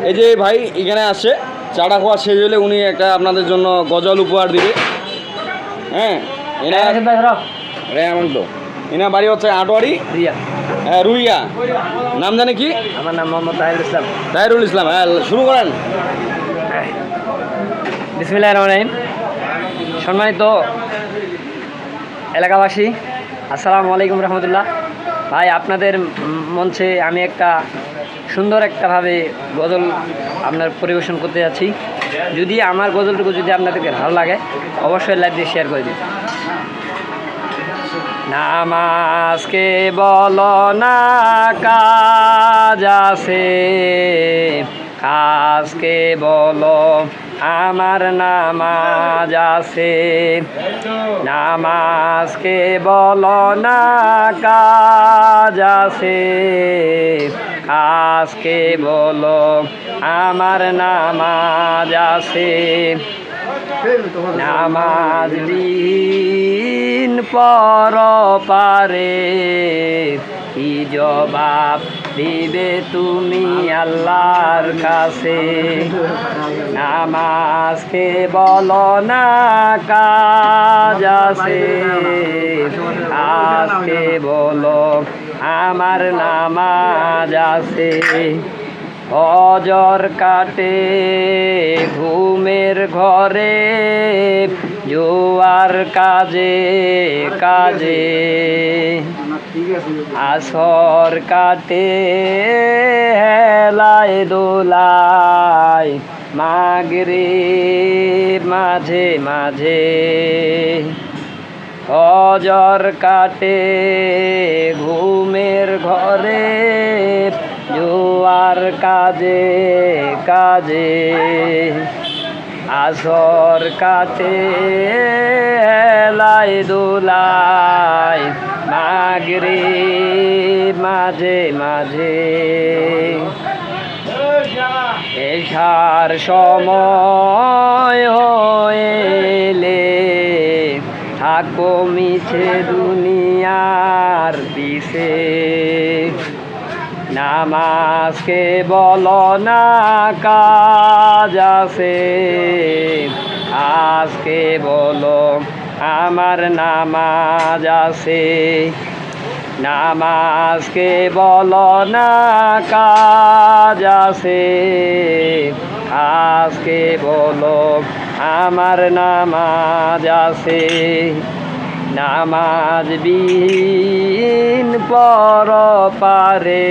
এই যে ভাই এখানে আসছে, চাটা খাওয়া শেষ হলে উনি একটা আপনাদের জন্য গজল উপহার দিবে। হ্যাঁ, তো এনার বাড়ি হচ্ছে আটোয়ারি হ্যাঁ রুইয়া। নাম জানে কি? আমার নাম মোহাম্মদ তাহিরুল ইসলাম। তাহিরুল ইসলাম। হ্যাঁ, শুরু করেন। বিসমিল্লাহির রহমানির রহিম। সম্মানিত এলাকাবাসী, আসসালামু আলাইকুম রহমতুল্লাহ। ভাই, আপনাদের মঞ্চে আমি একটা সুন্দর একটাভাবে গজল আপনার পরিবেশন করতে যাচ্ছি। যদি আমার গজলটুকু যদি আপনাদেরকে ভালো লাগে, অবশ্যই লাইক দিয়ে শেয়ার করে দিন। নামাজকে বলো না কাজ আছে, কাজকে বলো আমার নামাজ আছে। নামাজকে বলো না কাজ আছে, কাজকে বলো আমার নামাজ আছে। নামাজ বিহীন পর পারে কি জবাব দিবে তুমি আল্লাহর কাছে। নামাজকে বলো না কাজ আছে, কাজকে বলো আমার নামাজ আছে। ফজর কাটে ঘুমের ঘরে, জোয়ার কাজে কাজে। আসর কাটে হেলায় দোলায়, মাগরিব মাঝে মাঝে। ফজর কাটে ঘুমের ঘরে, জোয়ার কাজে কাজে। আসর কাটে হেলায় দোলায়, মাগরিব মাঝে মাঝে। এশার সময় হইলে থাকো মিছে দুনিয়ার পিছে। নামাজকে বলো না কাজ আছে, আজকে বলো আমার নামাজ আছে। নামাজকে বলো না কাজ আছে, আজকে বলো আমার নামাজ আছে। নামাজ বিহীন পর পারে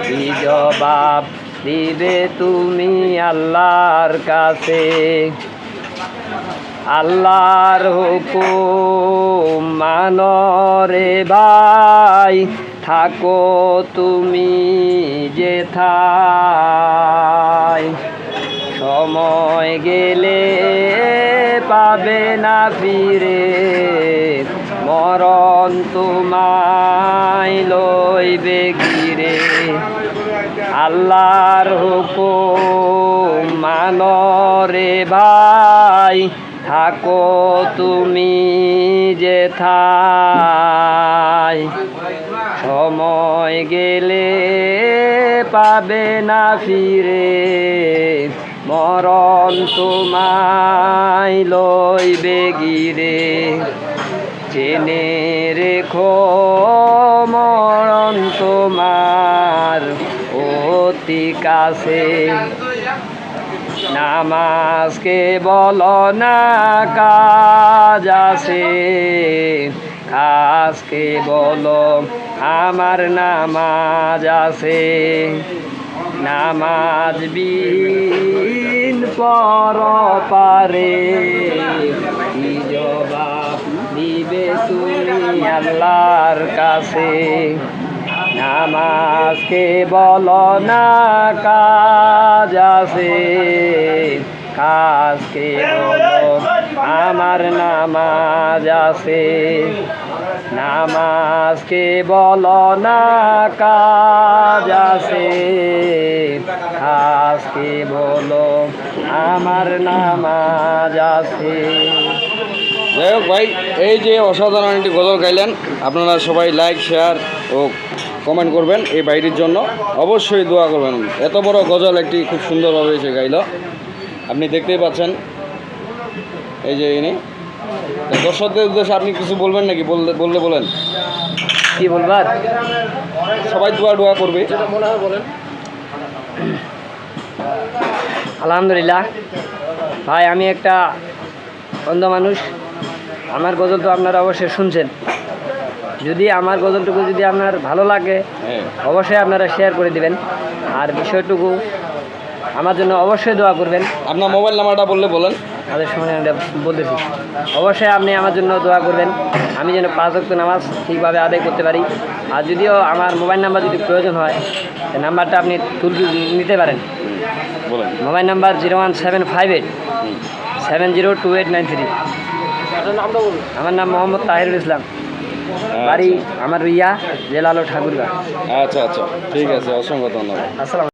কি জবাব দিবে তুমি আল্লাহর কাছে। আল্লাহর হুকুম মানো রে ভাই, থাকো তুমি যেথায়। সময় গেলে পাবে না ফিরে, মরণ তোমায় লইবে ঘিরে। আল্লাহর হুকুম মানো রে ভাই, থাকো তুমি যেথায়। সময় গেলে পাবে না ফিরে, মরণ তোমায় লইবে গিরে। জেনে রেখো মরণ তোমার অতি কাছে। নামাজকে বলো না কাজ আছে, কাজকে বলো আমার নামাজ আছে। নামাজ বিহীন পর পারে কি জবাব দিবে তুমি আল্লাহর কাছে। নামাজকে বলো না কাজ আছে, কাজকে বলো আমার নামাজ আছে। নামাজকে বলো না কাজ আছে, কাজকে বলো আমার নামাজ আছে। যাই হোক ভাই, এই যে অসাধারণ একটি গজল গাইলেন, আপনারা সবাই লাইক শেয়ার ও কমেন্ট করবেন এই বাইটির জন্য, অবশ্যই দোয়া করবেন। এত বড় গজল একটি খুব সুন্দরভাবে সে গাইল, আপনি দেখতেই পাচ্ছেন। এই যে ইনি দর্শকদের উদ্দেশ্যে আপনি কিছু বলবেন নাকি? বললে বলেন। কি বলবার, সবাই দোয়া করবে। আলহামদুলিল্লাহ ভাই, আমি একটা অন্ধ মানুষ, আমার গজল তো আপনারা অবশ্যই শুনছেন। যদি আমার গজলটুকু যদি আপনার ভালো লাগে হ্যাঁ, অবশ্যই আপনারা শেয়ার করে দিবেন, আর বিষয়টুকু আমার জন্য অবশ্যই দোয়া করবেন। আপনার মোবাইল নাম্বারটা বলেন। তাদের সময় আমি বলতেছি, অবশ্যই আপনি আমার জন্য দোয়া করবেন, আমি যেন 5 ওয়াক্ত নামাজ ঠিকভাবে আদায় করতে পারি। আর যদিও আমার মোবাইল নাম্বার যদি প্রয়োজন হয়, এই নাম্বারটা আপনি নিতে পারেন। বলেন। Mobile number 01758 702893। আমার নাম মোহাম্মদ তাহিরুল ইসলাম, বাড়ি আমার রুইয়া, জেলা হলো ঠাকুরগাঁ। আচ্ছা, ঠিক আছে, অসংখ্য ধন্যবাদ। আসসালাম।